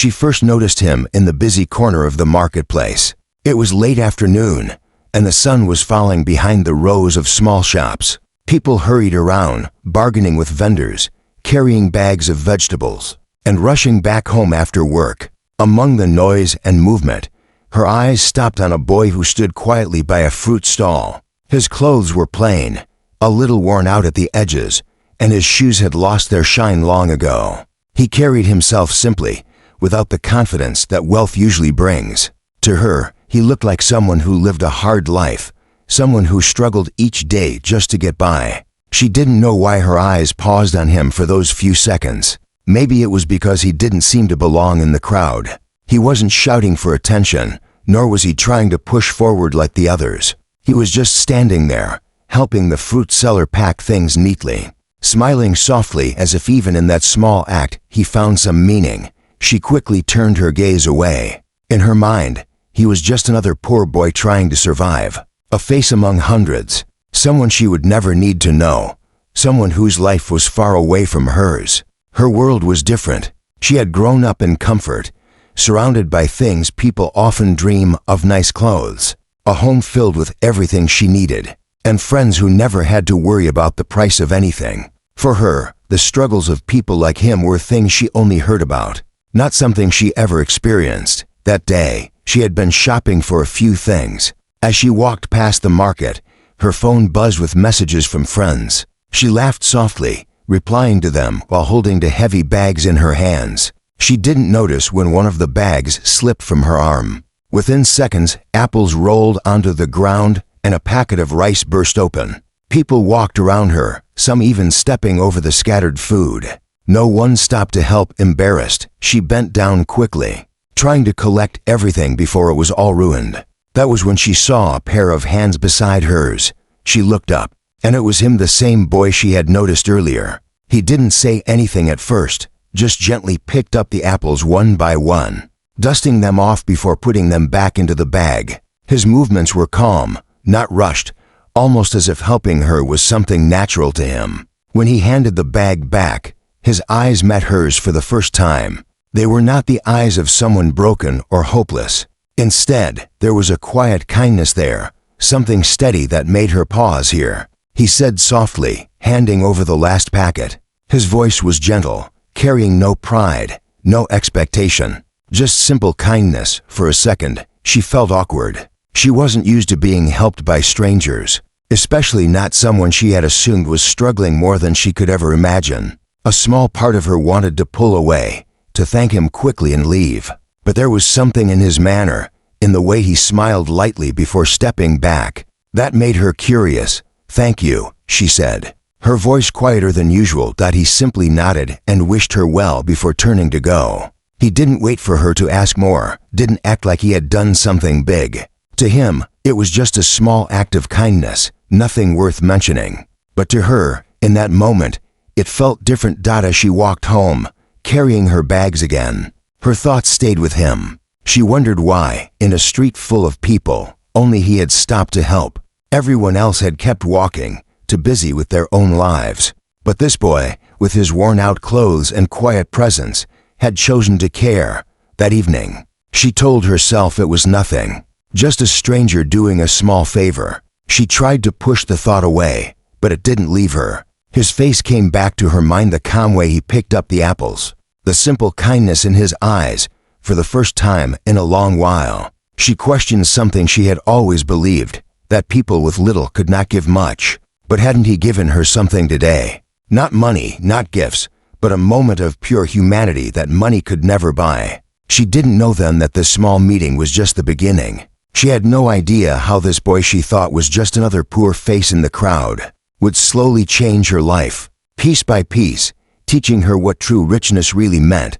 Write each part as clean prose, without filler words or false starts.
She first noticed him in the busy corner of the marketplace. It was late afternoon, and the sun was falling behind the rows of small shops. People hurried around, bargaining with vendors, carrying bags of vegetables, and rushing back home after work. Among the noise and movement, her eyes stopped on a boy who stood quietly by a fruit stall. His clothes were plain, a little worn out at the edges, and his shoes had lost their shine long ago. He carried himself simply, without the confidence that wealth usually brings. To her, he looked like someone who lived a hard life, someone who struggled each day just to get by. She didn't know why her eyes paused on him for those few seconds. Maybe it was because he didn't seem to belong in the crowd. He wasn't shouting for attention, nor was he trying to push forward like the others. He was just standing there, helping the fruit seller pack things neatly, smiling softly as if even in that small act he found some meaning. She quickly turned her gaze away. In her mind, he was just another poor boy trying to survive, a face among hundreds, someone she would never need to know, someone whose life was far away from hers. Her world was different. She had grown up in comfort, surrounded by things people often dream of: nice clothes, a home filled with everything she needed, and friends who never had to worry about the price of anything. For her, the struggles of people like him were things she only heard about, not something she ever experienced. That day, she had been shopping for a few things. As she walked past the market, her phone buzzed with messages from friends. She laughed softly, replying to them while holding the heavy bags in her hands. She didn't notice when one of the bags slipped from her arm. Within seconds, apples rolled onto the ground and a packet of rice burst open. People walked around her, some even stepping over the scattered food. No one stopped to help. Embarrassed, she bent down quickly, trying to collect everything before it was all ruined. That was when she saw a pair of hands beside hers. She looked up, and it was him, the same boy she had noticed earlier. He didn't say anything at first, just gently picked up the apples one by one, dusting them off before putting them back into the bag. His movements were calm, not rushed, almost as if helping her was something natural to him. When he handed the bag back, his eyes met hers for the first time. They were not the eyes of someone broken or hopeless. Instead, there was a quiet kindness there, something steady that made her pause here. He said softly, handing over the last packet. His voice was gentle, carrying no pride, no expectation, just simple kindness. For a second, she felt awkward. She wasn't used to being helped by strangers, especially not someone she had assumed was struggling more than she could ever imagine. A small part of her wanted to pull away, to thank him quickly and leave. But there was something in his manner, in the way he smiled lightly before stepping back, that made her curious. "Thank you," she said, her voice quieter than usual. He simply nodded and wished her well before turning to go. He didn't wait for her to ask more, didn't act like he had done something big. To him, it was just a small act of kindness, nothing worth mentioning. But to her, in that moment, it felt different. As she walked home, carrying her bags again, her thoughts stayed with him. She wondered why, in a street full of people, only he had stopped to help. Everyone else had kept walking, too busy with their own lives. But this boy, with his worn-out clothes and quiet presence, had chosen to care. That evening, she told herself it was nothing, just a stranger doing a small favor. She tried to push the thought away, but it didn't leave her. His face came back to her mind, the calm way he picked up the apples, the simple kindness in his eyes. For the first time in a long while, she questioned something she had always believed, that people with little could not give much. But hadn't he given her something today? Not money, not gifts, but a moment of pure humanity that money could never buy. She didn't know then that this small meeting was just the beginning. She had no idea how this boy she thought was just another poor face in the crowd would slowly change her life, piece by piece, teaching her what true richness really meant.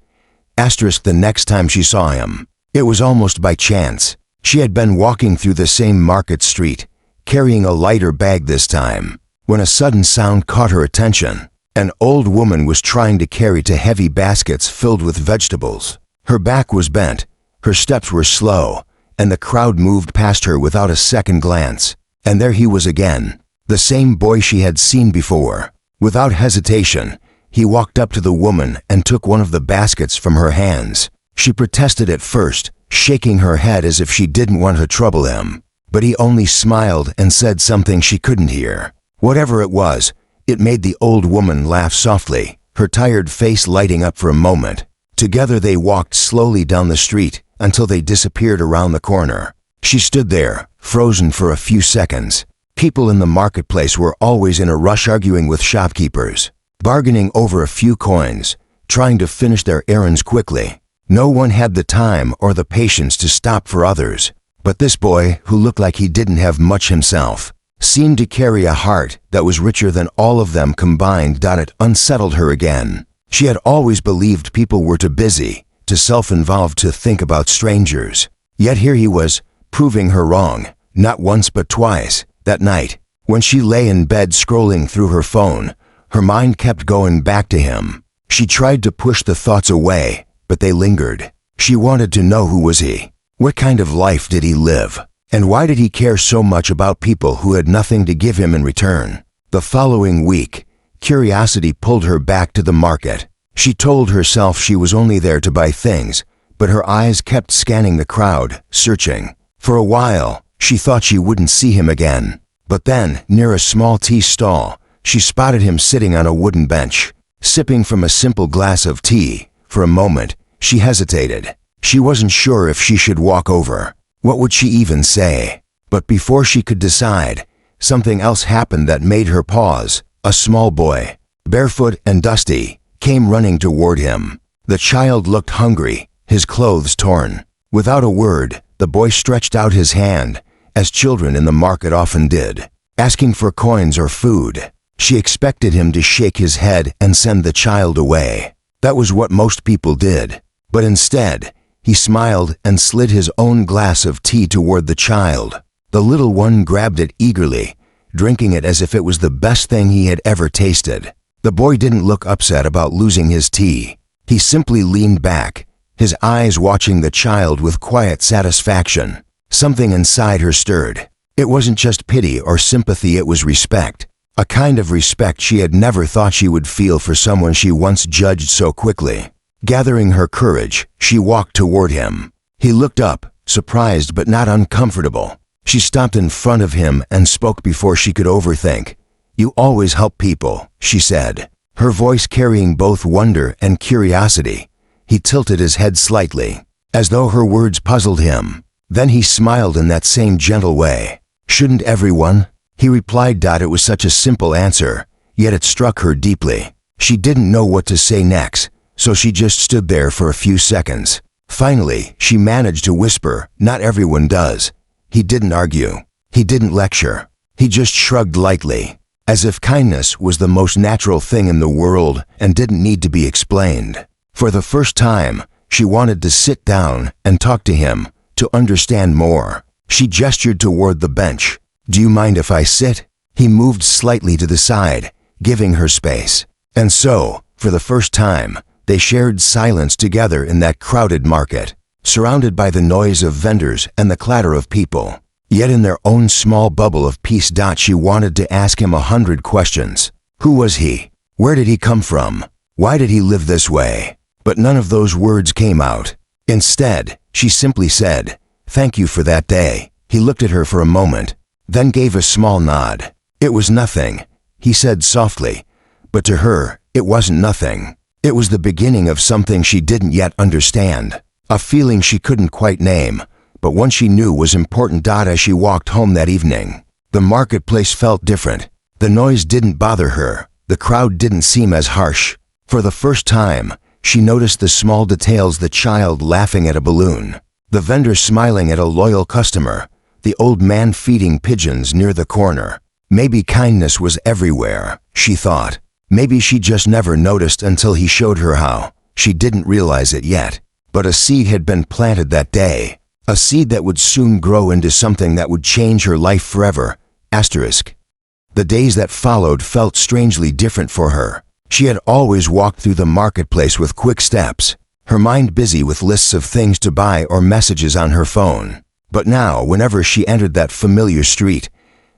The next time she saw him, it was almost by chance. She had been walking through the same market street, carrying a lighter bag this time, when a sudden sound caught her attention. An old woman was trying to carry two heavy baskets filled with vegetables. Her back was bent, her steps were slow, and the crowd moved past her without a second glance. And there he was again, the same boy she had seen before. Without hesitation, he walked up to the woman and took one of the baskets from her hands. She protested at first, shaking her head as if she didn't want to trouble him. But he only smiled and said something she couldn't hear. Whatever it was, it made the old woman laugh softly, her tired face lighting up for a moment. Together they walked slowly down the street until they disappeared around the corner. She stood there, frozen for a few seconds. People in the marketplace were always in a rush, arguing with shopkeepers, bargaining over a few coins, trying to finish their errands quickly. No one had the time or the patience to stop for others. But this boy, who looked like he didn't have much himself, seemed to carry a heart that was richer than all of them combined. It unsettled her again. She had always believed people were too busy, too self-involved to think about strangers. Yet here he was, proving her wrong, not once but twice. That night, when she lay in bed scrolling through her phone, her mind kept going back to him. She tried to push the thoughts away, but they lingered. She wanted to know, who was he? What kind of life did he live? And why did he care so much about people who had nothing to give him in return? The following week, curiosity pulled her back to the market. She told herself she was only there to buy things, but her eyes kept scanning the crowd, searching. For a while, she thought she wouldn't see him again. But then, near a small tea stall, she spotted him sitting on a wooden bench, sipping from a simple glass of tea. For a moment, she hesitated. She wasn't sure if she should walk over. What would she even say? But before she could decide, something else happened that made her pause. A small boy, barefoot and dusty, came running toward him. The child looked hungry, his clothes torn. Without a word, the boy stretched out his hand, as children in the market often did, asking for coins or food. She expected him to shake his head and send the child away. That was what most people did. But instead, he smiled and slid his own glass of tea toward the child. The little one grabbed it eagerly, drinking it as if it was the best thing he had ever tasted. The boy didn't look upset about losing his tea. He simply leaned back, his eyes watching the child with quiet satisfaction. Something inside her stirred. It wasn't just pity or sympathy, it was respect. A kind of respect she had never thought she would feel for someone she once judged so quickly. Gathering her courage, she walked toward him. He looked up, surprised but not uncomfortable. She stopped in front of him and spoke before she could overthink. "You always help people," she said, her voice carrying both wonder and curiosity. He tilted his head slightly, as though her words puzzled him. Then he smiled in that same gentle way. "Shouldn't everyone?" He replied. It was such a simple answer, yet it struck her deeply. She didn't know what to say next, so she just stood there for a few seconds. Finally, she managed to whisper, "Not everyone does." He didn't argue. He didn't lecture. He just shrugged lightly, as if kindness was the most natural thing in the world and didn't need to be explained. For the first time, she wanted to sit down and talk to him, to understand more. She gestured toward the bench. "Do you mind if I sit?" He moved slightly to the side, giving her space. And so, for the first time, they shared silence together in that crowded market, surrounded by the noise of vendors and the clatter of people. Yet in their own small bubble of peace. She wanted to ask him 100 questions. Who was he? Where did he come from? Why did he live this way? But none of those words came out. Instead, she simply said, "Thank you for that day." He looked at her for a moment, then gave a small nod. "It was nothing," he said softly, but to her, it wasn't nothing. It was the beginning of something she didn't yet understand, a feeling she couldn't quite name, but one she knew was important. As she walked home that evening, the marketplace felt different. The noise didn't bother her. The crowd didn't seem as harsh. For the first time, she noticed the small details: the child laughing at a balloon, the vendor smiling at a loyal customer, the old man feeding pigeons near the corner. Maybe kindness was everywhere, she thought. Maybe she just never noticed until he showed her how. She didn't realize it yet. But a seed had been planted that day. A seed that would soon grow into something that would change her life forever. The days that followed felt strangely different for her. She had always walked through the marketplace with quick steps, her mind busy with lists of things to buy or messages on her phone. But now, whenever she entered that familiar street,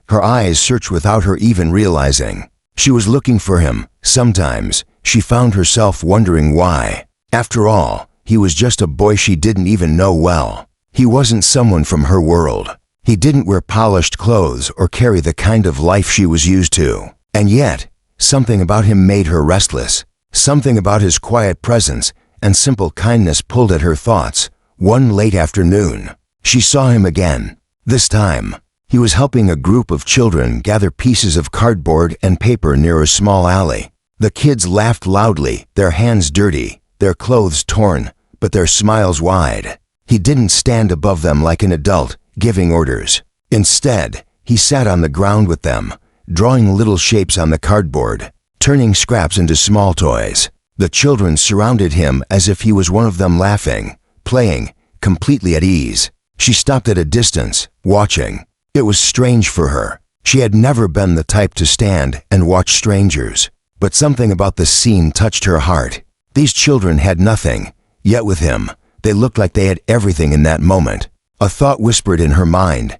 her eyes searched without her even realizing. She was looking for him. Sometimes, she found herself wondering why. After all, He was just a boy she didn't even know well. He wasn't someone from her world. He didn't wear polished clothes or carry the kind of life she was used to. And yet, something about him made her restless. Something about his quiet presence and simple kindness pulled at her thoughts. One late afternoon, she saw him again. This time, he was helping a group of children gather pieces of cardboard and paper near a small alley. The kids laughed loudly, their hands dirty, their clothes torn, but their smiles wide. He didn't stand above them like an adult, giving orders. Instead, he sat on the ground with them, drawing little shapes on the cardboard, turning scraps into small toys. The children surrounded him as if he was one of them, laughing, playing, completely at ease. She stopped at a distance, watching. It was strange for her. She had never been the type to stand and watch strangers. But something about the scene touched her heart. These children had nothing, yet with him, they looked like they had everything in that moment. A thought whispered in her mind.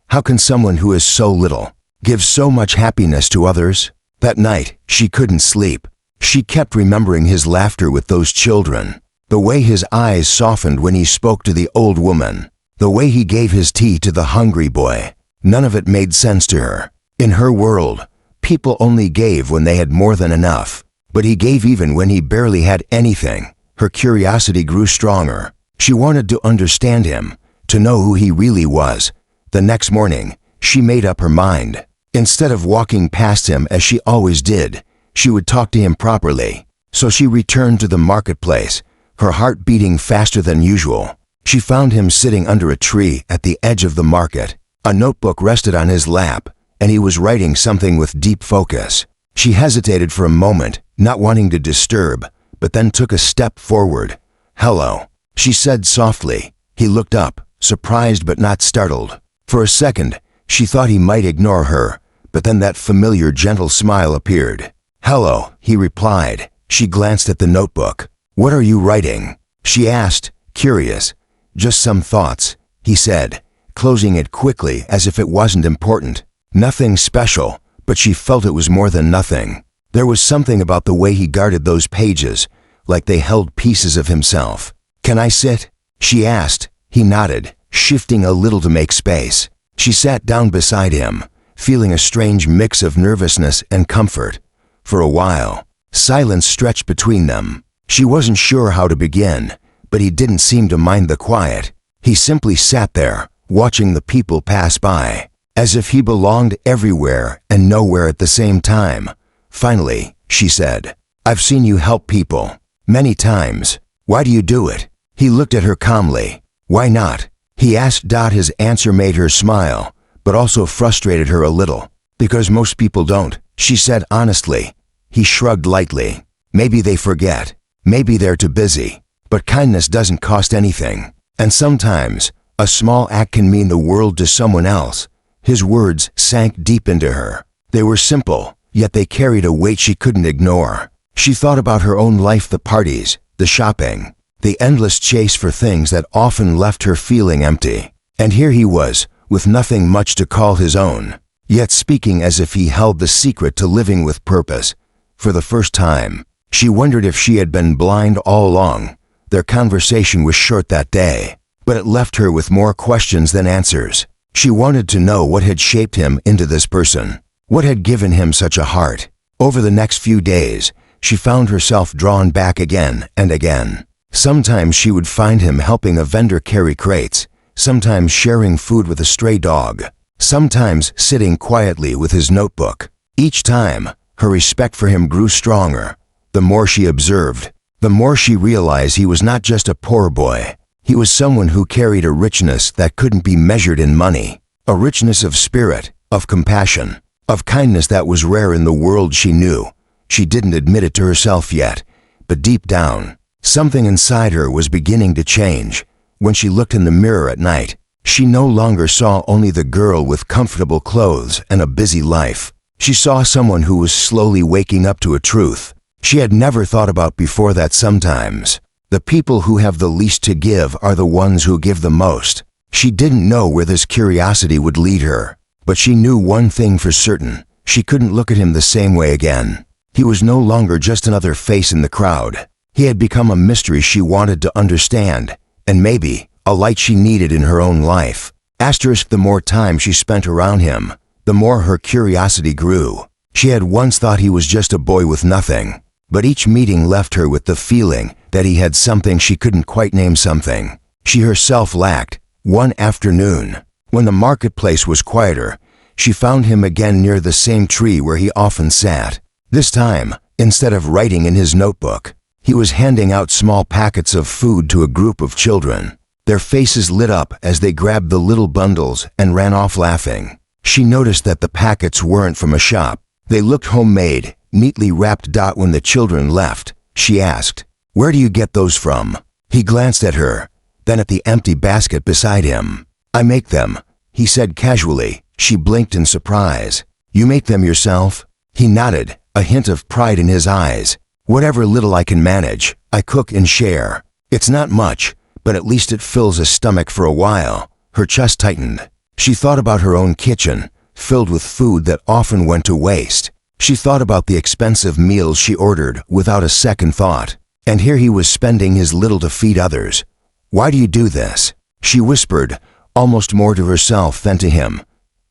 How can someone who is so little give so much happiness to others? That night, she couldn't sleep. She kept remembering his laughter with those children, the way his eyes softened when he spoke to the old woman, the way he gave his tea to the hungry boy. None of it made sense to her. In her world, people only gave when they had more than enough, but he gave even when he barely had anything. Her curiosity grew stronger. She wanted to understand him, to know who he really was. The next morning, she made up her mind. Instead of walking past him as she always did, she would talk to him properly. So she returned to the marketplace, her heart beating faster than usual. She found him sitting under a tree at the edge of the market. A notebook rested on his lap, and he was writing something with deep focus. She hesitated for a moment, not wanting to disturb, but then took a step forward. "Hello," she said softly. He looked up, surprised but not startled. For a second, she thought he might ignore her, but then that familiar gentle smile appeared. "Hello," he replied. She glanced at the notebook. "What are you writing?" she asked, curious. "Just some thoughts," he said, closing it quickly as if it wasn't important. Nothing special, but she felt it was more than nothing. There was something about the way he guarded those pages, like they held pieces of himself. "Can I sit?" she asked. He nodded, shifting a little to make space. She sat down beside him, feeling a strange mix of nervousness and comfort. For a while, silence stretched between them. She wasn't sure how to begin, but he didn't seem to mind the quiet. He simply sat there, watching the people pass by, as if he belonged everywhere and nowhere at the same time. Finally, she said, "I've seen you help people. Many times. Why do you do it?" He looked at her calmly. "Why not?" he asked. His answer made her smile, but also frustrated her a little. "Because most people don't," she said honestly. He shrugged lightly. "Maybe they forget. Maybe they're too busy. But kindness doesn't cost anything. And sometimes, a small act can mean the world to someone else." His words sank deep into her. They were simple, yet they carried a weight she couldn't ignore. She thought about her own life, the parties, the shopping, the endless chase for things that often left her feeling empty. And here he was, with nothing much to call his own, yet speaking as if he held the secret to living with purpose. For the first time, she wondered if she had been blind all along. Their conversation was short that day, but it left her with more questions than answers. She wanted to know what had shaped him into this person. What had given him such a heart? Over the next few days, she found herself drawn back again and again. Sometimes she would find him helping a vendor carry crates, sometimes sharing food with a stray dog, sometimes sitting quietly with his notebook. Each time, her respect for him grew stronger. The more she observed, the more she realized he was not just a poor boy. He was someone who carried a richness that couldn't be measured in money, a richness of spirit, of compassion, of kindness that was rare in the world she knew. She didn't admit it to herself yet, but deep down, something inside her was beginning to change. When she looked in the mirror at night, she no longer saw only the girl with comfortable clothes and a busy life. She saw someone who was slowly waking up to a truth she had never thought about before, that sometimes the people who have the least to give are the ones who give the most. She didn't know where this curiosity would lead her, but she knew one thing for certain. She couldn't look at him the same way again. He was no longer just another face in the crowd. He had become a mystery she wanted to understand, and maybe a light she needed in her own life. Asterisk, the more time she spent around him, the more her curiosity grew. She had once thought he was just a boy with nothing, but each meeting left her with the feeling that he had something she couldn't quite name, something she herself lacked. One afternoon, when the marketplace was quieter, she found him again near the same tree where he often sat. This time, instead of writing in his notebook, he was handing out small packets of food to a group of children. Their faces lit up as they grabbed the little bundles and ran off laughing. She noticed that the packets weren't from a shop. They looked homemade, neatly wrapped. When the children left, she asked, "Where do you get those from?" He glanced at her, then at the empty basket beside him. "I make them," he said casually. She blinked in surprise. "You make them yourself?" He nodded, a hint of pride in his eyes. "Whatever little I can manage, I cook and share. It's not much, but at least it fills a stomach for a while." Her chest tightened. She thought about her own kitchen, filled with food that often went to waste. She thought about the expensive meals she ordered without a second thought. And here he was spending his little to feed others. "Why do you do this?" she whispered, almost more to herself than to him.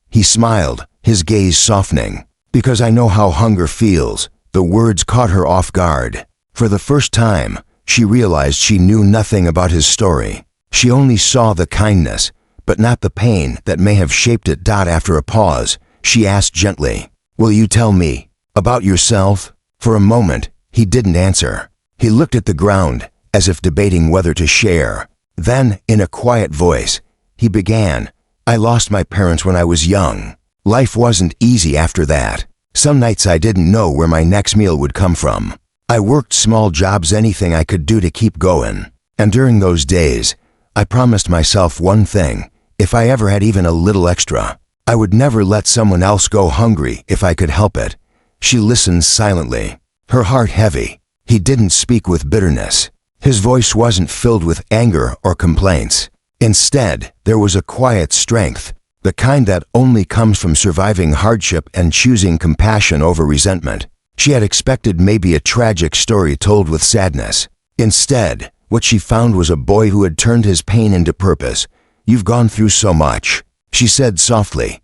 He smiled, his gaze softening. "Because I know how hunger feels." The words caught her off guard. For the first time, she realized she knew nothing about his story. She only saw the kindness, but not the pain that may have shaped it. After a pause, she asked gently, "Will you tell me about yourself?" For a moment, he didn't answer. He looked at the ground, as if debating whether to share. Then, in a quiet voice, he began, "I lost my parents when I was young. Life wasn't easy after that. Some nights I didn't know where my next meal would come from. I worked small jobs, anything I could do to keep going. And during those days, I promised myself one thing: if I ever had even a little extra, I would never let someone else go hungry if I could help it." She listened silently, her heart heavy. He didn't speak with bitterness. His voice wasn't filled with anger or complaints. Instead, there was a quiet strength, the kind that only comes from surviving hardship and choosing compassion over resentment. She had expected maybe a tragic story told with sadness. Instead, what she found was a boy who had turned his pain into purpose. "You've gone through so much," she said softly.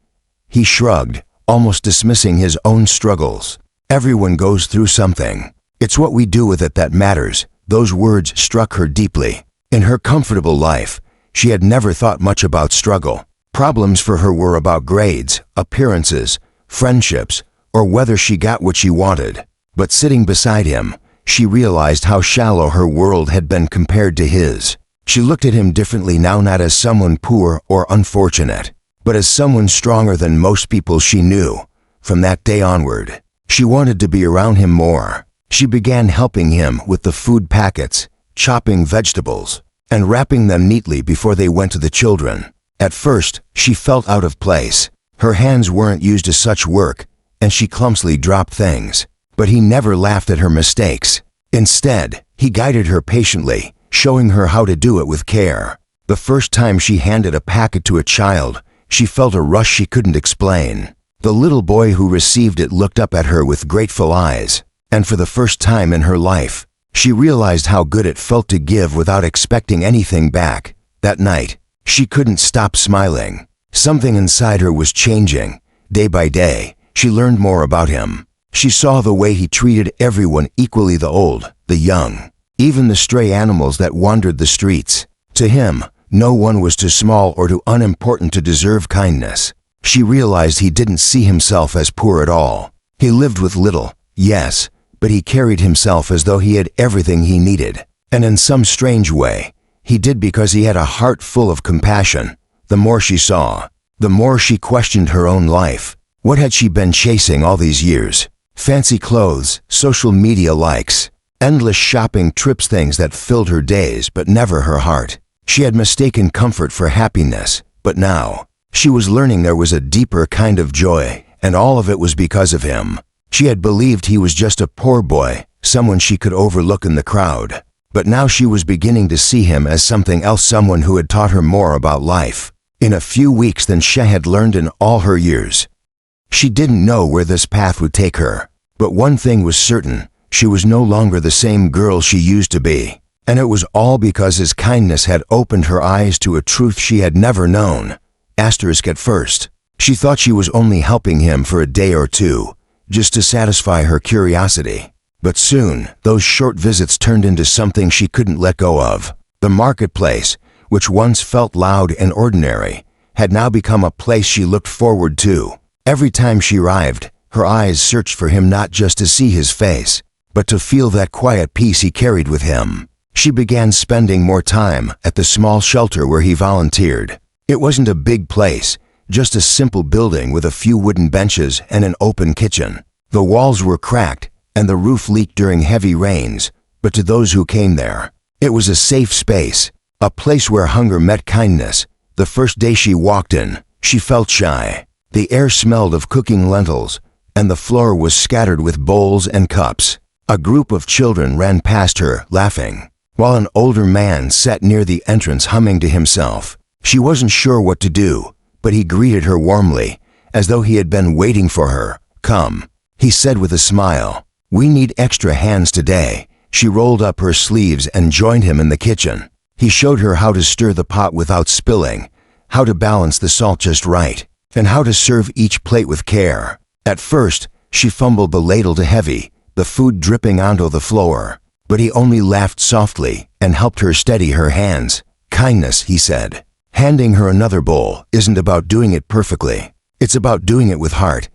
He shrugged, almost dismissing his own struggles. "Everyone goes through something. It's what we do with it that matters." Those words struck her deeply. In her comfortable life, she had never thought much about struggle. Problems for her were about grades, appearances, friendships, or whether she got what she wanted. But sitting beside him, she realized how shallow her world had been compared to his. She looked at him differently now, not as someone poor or unfortunate, but as someone stronger than most people she knew. From that day onward, she wanted to be around him more. She began helping him with the food packets, chopping vegetables, and wrapping them neatly before they went to the children. At first, she felt out of place. Her hands weren't used to such work, and she clumsily dropped things. But he never laughed at her mistakes. Instead, he guided her patiently, showing her how to do it with care. The first time she handed a packet to a child, she felt a rush she couldn't explain. The little boy who received it looked up at her with grateful eyes, and for the first time in her life, she realized how good it felt to give without expecting anything back. That night, she couldn't stop smiling. Something inside her was changing. Day by day, she learned more about him. She saw the way he treated everyone equally, the old, the young, even the stray animals that wandered the streets. To him, no one was too small or too unimportant to deserve kindness. She realized he didn't see himself as poor at all. He lived with little, yes, but he carried himself as though he had everything he needed. And in some strange way, he did because he had a heart full of compassion. The more she saw, the more she questioned her own life. What had she been chasing all these years? Fancy clothes, social media likes, endless shopping trips, things that filled her days but never her heart. She had mistaken comfort for happiness, but now, she was learning there was a deeper kind of joy, and all of it was because of him. She had believed he was just a poor boy, someone she could overlook in the crowd. But now she was beginning to see him as something else, someone who had taught her more about life in a few weeks than she had learned in all her years. She didn't know where this path would take her, but one thing was certain: She was no longer the same girl she used to be. And it was all because his kindness had opened her eyes to a truth she had never known. Asterisk at first, she thought she was only helping him for a day or two, just to satisfy her curiosity. But soon, those short visits turned into something she couldn't let go of. The marketplace, which once felt loud and ordinary, had now become a place she looked forward to. Every time she arrived, her eyes searched for him, not just to see his face, but to feel that quiet peace he carried with him. She began spending more time at the small shelter where he volunteered. It wasn't a big place, just a simple building with a few wooden benches and an open kitchen. The walls were cracked and the roof leaked during heavy rains, but to those who came there, it was a safe space, a place where hunger met kindness. The first day she walked in, she felt shy. The air smelled of cooking lentils, and the floor was scattered with bowls and cups. A group of children ran past her, laughing, while an older man sat near the entrance humming to himself. She wasn't sure what to do, but he greeted her warmly, as though he had been waiting for her. "Come," he said with a smile. "We need extra hands today." She rolled up her sleeves and joined him in the kitchen. He showed her how to stir the pot without spilling, how to balance the salt just right, and how to serve each plate with care. At first, she fumbled the ladle to heavy, the food dripping onto the floor. But he only laughed softly and helped her steady her hands. "Kindness," he said, handing her another bowl, "isn't about doing it perfectly. It's about doing it with heart."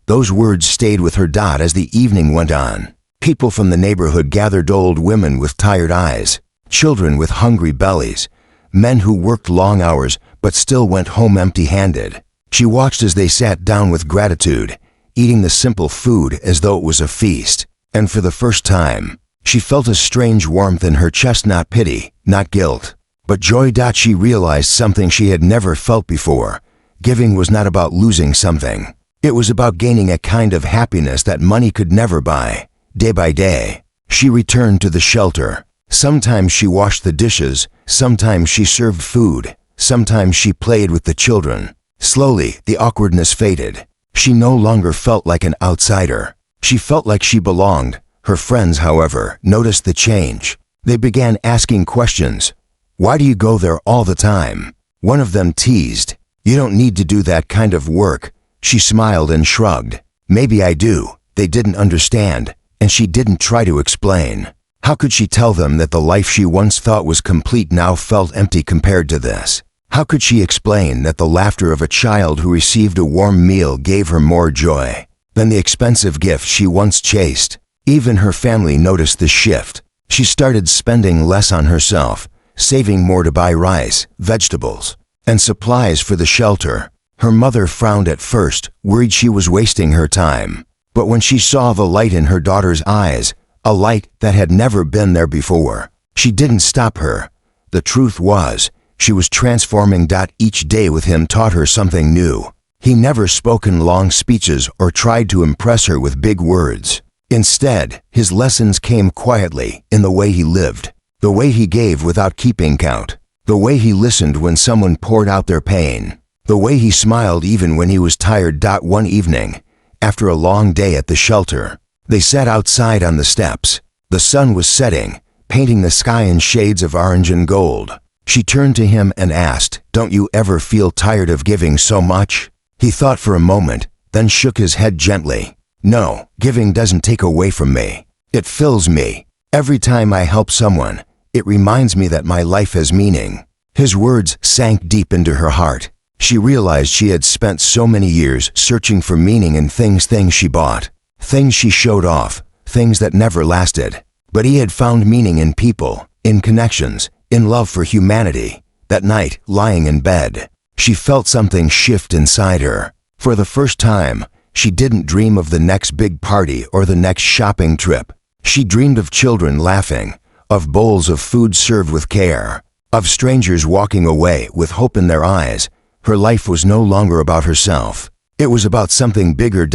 Those words stayed with her. As the evening went on, people from the neighborhood gathered, old women with tired eyes, children with hungry bellies, men who worked long hours but still went home empty-handed. She watched as they sat down with gratitude, eating the simple food as though it was a feast. And for the first time, she felt a strange warmth in her chest, not pity, not guilt, but joy. She realized something she had never felt before. Giving was not about losing something. It was about gaining a kind of happiness that money could never buy. Day by day, she returned to the shelter. Sometimes she washed the dishes, sometimes she served food, sometimes she played with the children. Slowly, the awkwardness faded. She no longer felt like an outsider. She felt like she belonged. Her friends, however, noticed the change. They began asking questions. "Why do you go there all the time?" One of them teased. "You don't need to do that kind of work." She smiled and shrugged. "Maybe I do." They didn't understand, and she didn't try to explain. How could she tell them that the life she once thought was complete now felt empty compared to this? How could she explain that the laughter of a child who received a warm meal gave her more joy than the expensive gift she once chased? Even her family noticed the shift. She started spending less on herself, saving more to buy rice, vegetables, and supplies for the shelter. Her mother frowned at first, worried she was wasting her time. But when she saw the light in her daughter's eyes, a light that had never been there before, she didn't stop her. The truth was, she was transforming. Each day with him taught her something new. He never spoke in long speeches or tried to impress her with big words. Instead, his lessons came quietly in the way he lived, the way he gave without keeping count, the way he listened when someone poured out their pain, the way he smiled even when he was tired. One evening, after a long day at the shelter, they sat outside on the steps. The sun was setting, painting the sky in shades of orange and gold. She turned to him and asked, "Don't you ever feel tired of giving so much?" He thought for a moment, then shook his head gently. "No, giving doesn't take away from me. It fills me. Every time I help someone, it reminds me that my life has meaning." His words sank deep into her heart. She realized she had spent so many years searching for meaning in things she bought, things she showed off, things that never lasted. But he had found meaning in people, in connections, in love for humanity. That night, lying in bed, she felt something shift inside her. For the first time, she didn't dream of the next big party or the next shopping trip. She dreamed of children laughing, of bowls of food served with care, of strangers walking away with hope in their eyes. Her life was no longer about herself. It was about something bigger.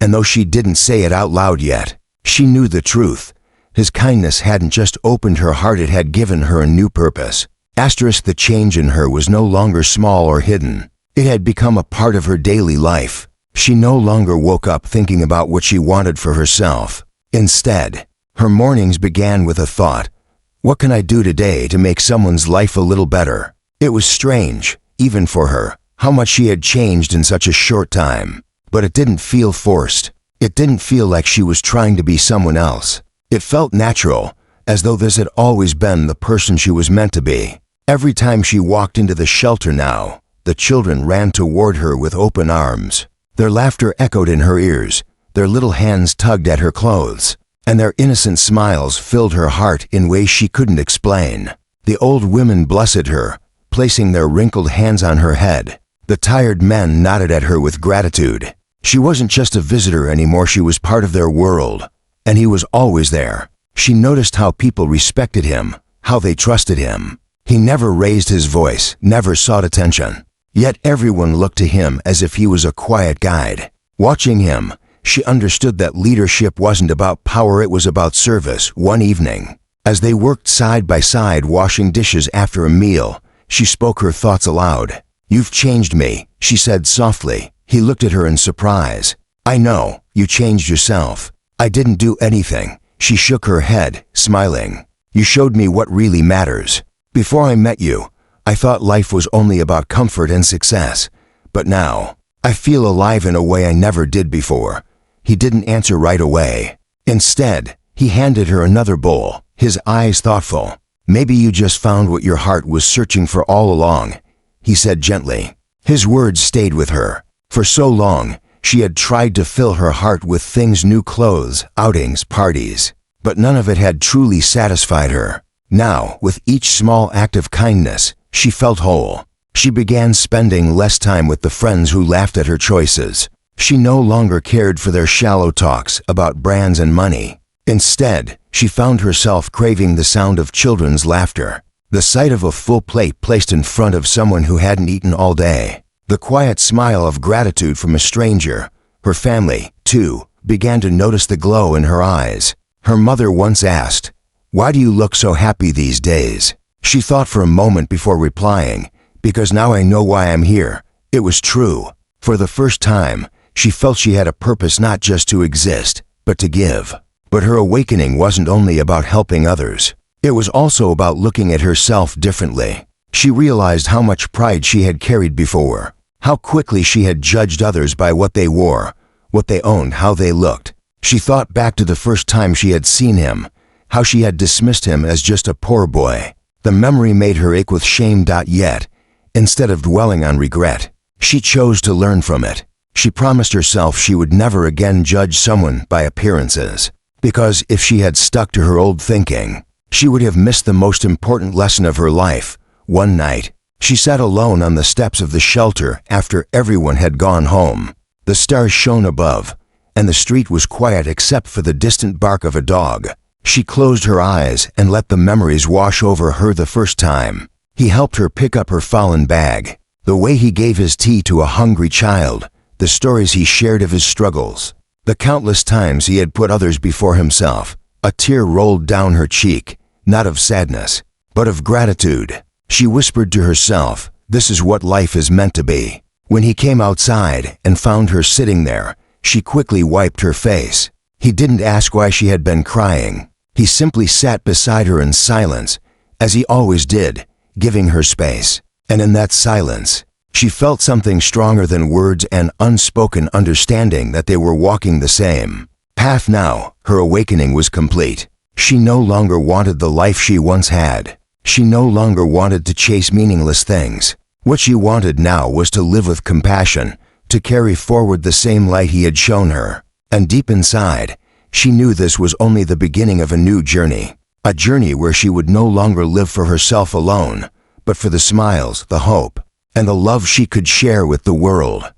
And though she didn't say it out loud yet, she knew the truth. His kindness hadn't just opened her heart, it had given her a new purpose. The change in her was no longer small or hidden. It had become a part of her daily life. She no longer woke up thinking about what she wanted for herself. Instead, her mornings began with a thought: what can I do today to make someone's life a little better? It was strange, even for her, how much she had changed in such a short time. But it didn't feel forced. It didn't feel like she was trying to be someone else. It felt natural, as though this had always been the person she was meant to be. Every time she walked into the shelter now, the children ran toward her with open arms. Their laughter echoed in her ears, their little hands tugged at her clothes, and their innocent smiles filled her heart in ways she couldn't explain. The old women blessed her, placing their wrinkled hands on her head. The tired men nodded at her with gratitude. She wasn't just a visitor anymore, she was part of their world, and he was always there. She noticed how people respected him, how they trusted him. He never raised his voice, never sought attention. Yet everyone looked to him as if he was a quiet guide. Watching him, she understood that leadership wasn't about power, it was about service. One evening, as they worked side by side washing dishes after a meal, she spoke her thoughts aloud. "You've changed me," she said softly. He looked at her in surprise. "I know, you changed yourself." "I didn't do anything." She shook her head, smiling. "You showed me what really matters. Before I met you, I thought life was only about comfort and success. But now, I feel alive in a way I never did before." He didn't answer right away. Instead, he handed her another bowl, his eyes thoughtful. "Maybe you just found what your heart was searching for all along," he said gently. His words stayed with her. For so long, she had tried to fill her heart with things: new clothes, outings, parties. But none of it had truly satisfied her. Now, with each small act of kindness, she felt whole. She began spending less time with the friends who laughed at her choices. She no longer cared for their shallow talks about brands and money. Instead, she found herself craving the sound of children's laughter, the sight of a full plate placed in front of someone who hadn't eaten all day, the quiet smile of gratitude from a stranger. Her family, too, began to notice the glow in her eyes. Her mother once asked, "Why do you look so happy these days?" She thought for a moment before replying, "Because now I know why I'm here." It was true. For the first time, she felt she had a purpose, not just to exist, but to give. But her awakening wasn't only about helping others. It was also about looking at herself differently. She realized how much pride she had carried before, how quickly she had judged others by what they wore, what they owned, how they looked. She thought back to the first time she had seen him, how she had dismissed him as just a poor boy. The memory made her ache with shame. Yet, instead of dwelling on regret, she chose to learn from it. She promised herself she would never again judge someone by appearances, because if she had stuck to her old thinking, she would have missed the most important lesson of her life. One night, she sat alone on the steps of the shelter after everyone had gone home. The stars shone above, and the street was quiet except for the distant bark of a dog. She closed her eyes and let the memories wash over her. The first time, he helped her pick up her fallen bag, the way he gave his tea to a hungry child, the stories he shared of his struggles, the countless times he had put others before himself. A tear rolled down her cheek, not of sadness, but of gratitude. She whispered to herself, "This is what life is meant to be." When he came outside and found her sitting there, she quickly wiped her face. He didn't ask why she had been crying. He simply sat beside her in silence, as he always did, giving her space. And in that silence, she felt something stronger than words, an unspoken understanding that they were walking the same path now. Her awakening was complete. She no longer wanted the life she once had. She no longer wanted to chase meaningless things. What she wanted now was to live with compassion, to carry forward the same light he had shown her. And deep inside, she knew this was only the beginning of a new journey, a journey where she would no longer live for herself alone, but for the smiles, the hope, and the love she could share with the world.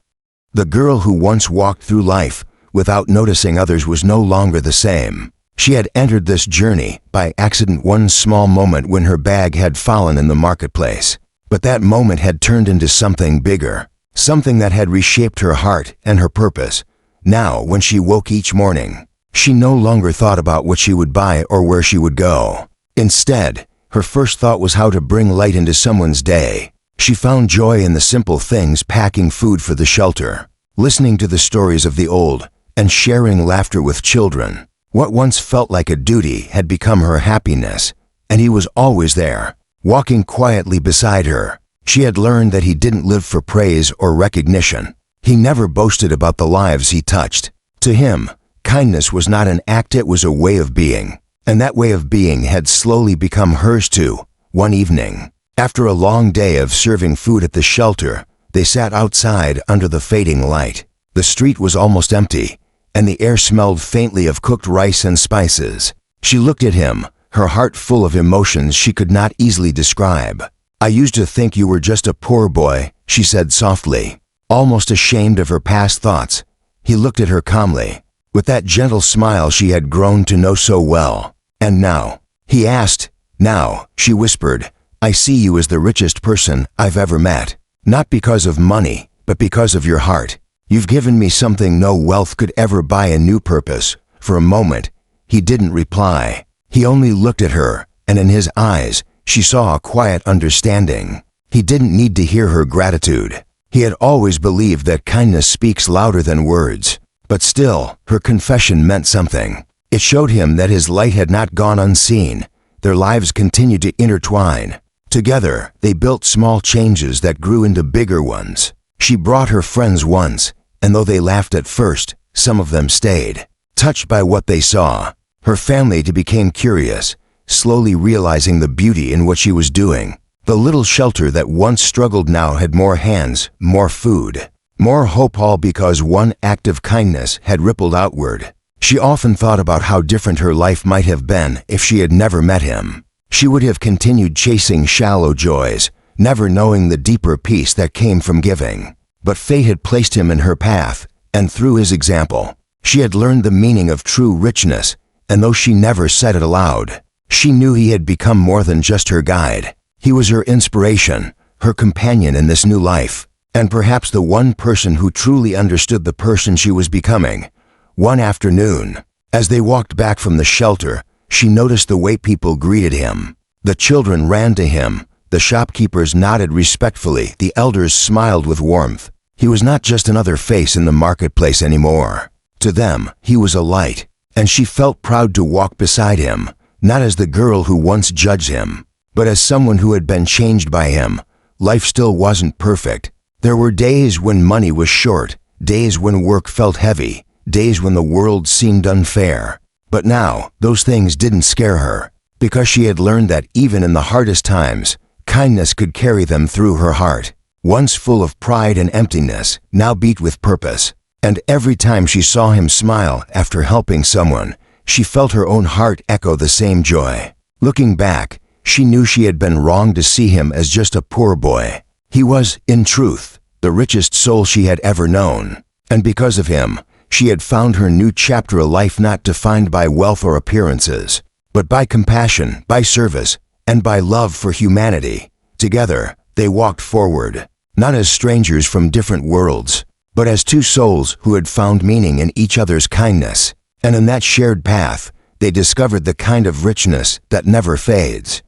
The girl who once walked through life without noticing others was no longer the same. She had entered this journey by accident, one small moment when her bag had fallen in the marketplace. But that moment had turned into something bigger, something that had reshaped her heart and her purpose. Now, when she woke each morning, she no longer thought about what she would buy or where she would go. Instead, her first thought was how to bring light into someone's day. She found joy in the simple things: packing food for the shelter, listening to the stories of the old, and sharing laughter with children. What once felt like a duty had become her happiness, and he was always there, walking quietly beside her. She had learned that he didn't live for praise or recognition. He never boasted about the lives he touched. To him, kindness was not an act, it was a way of being. And that way of being had slowly become hers too. One evening, after a long day of serving food at the shelter, they sat outside under the fading light. The street was almost empty, and the air smelled faintly of cooked rice and spices. She looked at him, her heart full of emotions she could not easily describe. "I used to think you were just a poor boy," she said softly, almost ashamed of her past thoughts. He looked at her calmly, with that gentle smile she had grown to know so well. "And now?" he asked. "Now," she whispered, "I see you as the richest person I've ever met. Not because of money, but because of your heart. You've given me something no wealth could ever buy, a new purpose." For a moment, he didn't reply. He only looked at her, and in his eyes, she saw a quiet understanding. He didn't need to hear her gratitude. He had always believed that kindness speaks louder than words. But still, her confession meant something. It showed him that his light had not gone unseen. Their lives continued to intertwine. Together, they built small changes that grew into bigger ones. She brought her friends once, and though they laughed at first, some of them stayed, touched by what they saw. Her family too became curious, slowly realizing the beauty in what she was doing. The little shelter that once struggled now had more hands, more food, more hope, all because one act of kindness had rippled outward. She often thought about how different her life might have been if she had never met him. She would have continued chasing shallow joys, never knowing the deeper peace that came from giving. But fate had placed him in her path, and through his example, she had learned the meaning of true richness, and though she never said it aloud, she knew he had become more than just her guide. He was her inspiration, her companion in this new life, and perhaps the one person who truly understood the person she was becoming. One afternoon, as they walked back from the shelter, she noticed the way people greeted him. The children ran to him, the shopkeepers nodded respectfully, the elders smiled with warmth. He was not just another face in the marketplace anymore. To them, he was a light, and she felt proud to walk beside him, not as the girl who once judged him, but as someone who had been changed by him. Life still wasn't perfect. There were days when money was short, days when work felt heavy, days when the world seemed unfair. But now, those things didn't scare her, because she had learned that even in the hardest times, kindness could carry them through. Her heart, once full of pride and emptiness, now beat with purpose. And every time she saw him smile after helping someone, she felt her own heart echo the same joy. Looking back, she knew she had been wrong to see him as just a poor boy. He was, in truth, the richest soul she had ever known. And because of him, she had found her new chapter, a life not defined by wealth or appearances, but by compassion, by service, and by love for humanity. Together, they walked forward, not as strangers from different worlds, but as two souls who had found meaning in each other's kindness. And in that shared path, they discovered the kind of richness that never fades.